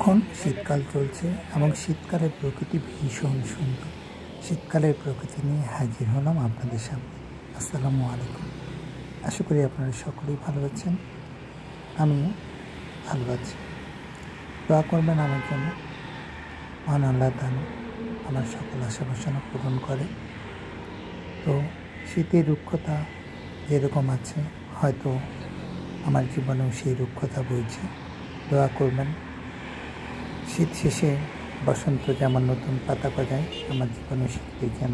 এখন শীতকাল চলছে এবং শীতকালের প্রকৃতি ভীষণ সুন্দর। শীতকালের প্রকৃতি নিয়ে হাজির হলাম আপনাদের সামনে। আসসালামু আলাইকুম। আশা করি আপনারা সকলেই ভালো আছেন, আমিও ভালো আছি। দোয়া করবেন আমার জন্য, মহান আল্লাহ তাআলা আমার সকল আশা বাসনা পূরণ করে। তো শীতের রুক্ষতা যেরকম আছে, হয়তো আমার জীবনেও সেই রুক্ষতা বইছে। দোয়া করবেন শীত শেষে বসন্ত যেমন নতুন পাতা গজায়, আমার জীবনে শীতে যেন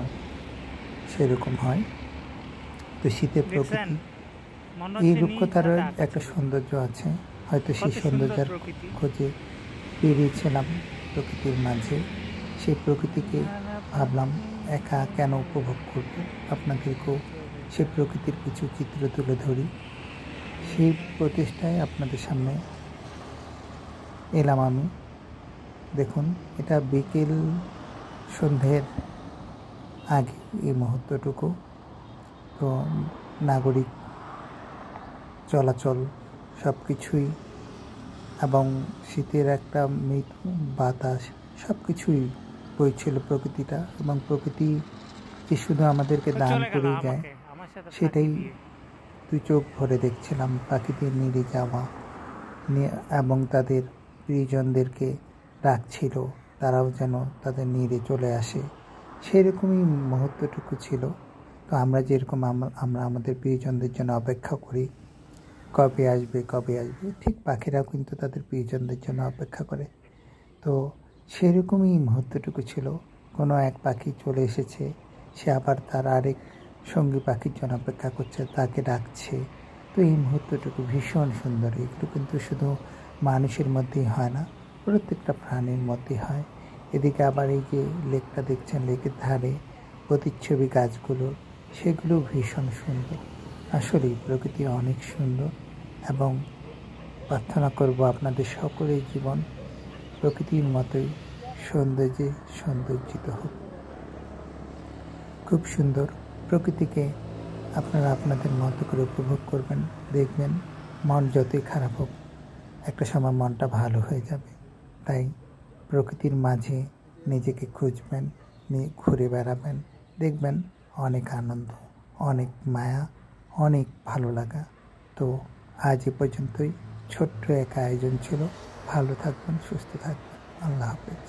সেরকম হয়। তো শীতের প্রকৃতি, এই রুক্ষতারও একটা সৌন্দর্য আছে। হয়তো সেই সৌন্দর্যের খোঁজে বেরিয়েছিলাম প্রকৃতির মাঝে। সেই প্রকৃতিকে ভাবলাম একা কেন উপভোগ করব, আপনাদেরকেও সেই প্রকৃতির কিছু চিত্র তুলে ধরি। সেই প্রচেষ্টায় আপনাদের সামনে এলাম আমি। দেখুন, এটা বিকেল সন্ধ্যের আগে এই মুহূর্তটুকু। তো নাগরিক চলাচল সব কিছুই এবং শীতের একটা মৃদু বাতাস সব কিছুই বইছিল প্রকৃতিটা। এবং প্রকৃতি যে শুধু আমাদেরকে দান করে যায় সেটাই দুই চোখ ভরে দেখছিলাম। পাখিদের নিড়ে যাওয়া এবং তাদের প্রিয়জনদেরকে ডাকছিল, তারাও যেন তাদের নিড়ে চলে আসে, সেরকমই মুহূর্তটুকু ছিল। তো আমরা যেরকম আমরা আমাদের প্রিয়জনদের জন্য অপেক্ষা করি, কবে আসবে কবে আসবে, ঠিক পাখিরাও কিন্তু তাদের প্রিয়জনদের জন্য অপেক্ষা করে। তো সেরকমই মুহূর্তটুকু ছিল। কোনো এক পাখি চলে এসেছে, সে আবার তার আরেক সঙ্গী পাখির জন্য অপেক্ষা করছে, তাকে ডাকছে। তো এই মুহূর্তটুকু ভীষণ সুন্দর। এগুলো কিন্তু শুধু মানুষের মধ্যেই হয় না, প্রত্যেকটা প্রাণীর মধ্যেই হয়। এদিকে আবার এই যে লেকটা দেখছেন, লেকের ধারে প্রতিচ্ছবি গাছগুলো, সেগুলো ভীষণ সুন্দর। আসলেই প্রকৃতি অনেক সুন্দর এবং প্রার্থনা করব আপনাদের সকলের জীবন প্রকৃতির মতোই সৌন্দর্যে সৌন্দর্যিত হোক। খুব সুন্দর প্রকৃতিকে আপনারা আপনাদের মতো করে উপভোগ করবেন। দেখবেন মন যতই খারাপ হোক, একটা সময় মনটা ভালো হয়ে যাবে। তাই প্রকৃতির মাঝে নিজেকে খুঁজবেন, ঘুরে বেড়াবেন, দেখবেন অনেক আনন্দ, অনেক মায়া, অনেক ভালো লাগা। তো আজ এ পর্যন্তই, ছোট্ট এক আয়োজন ছিল। ভালো থাকবেন, সুস্থ থাকবেন। আল্লাহ হাফেজ।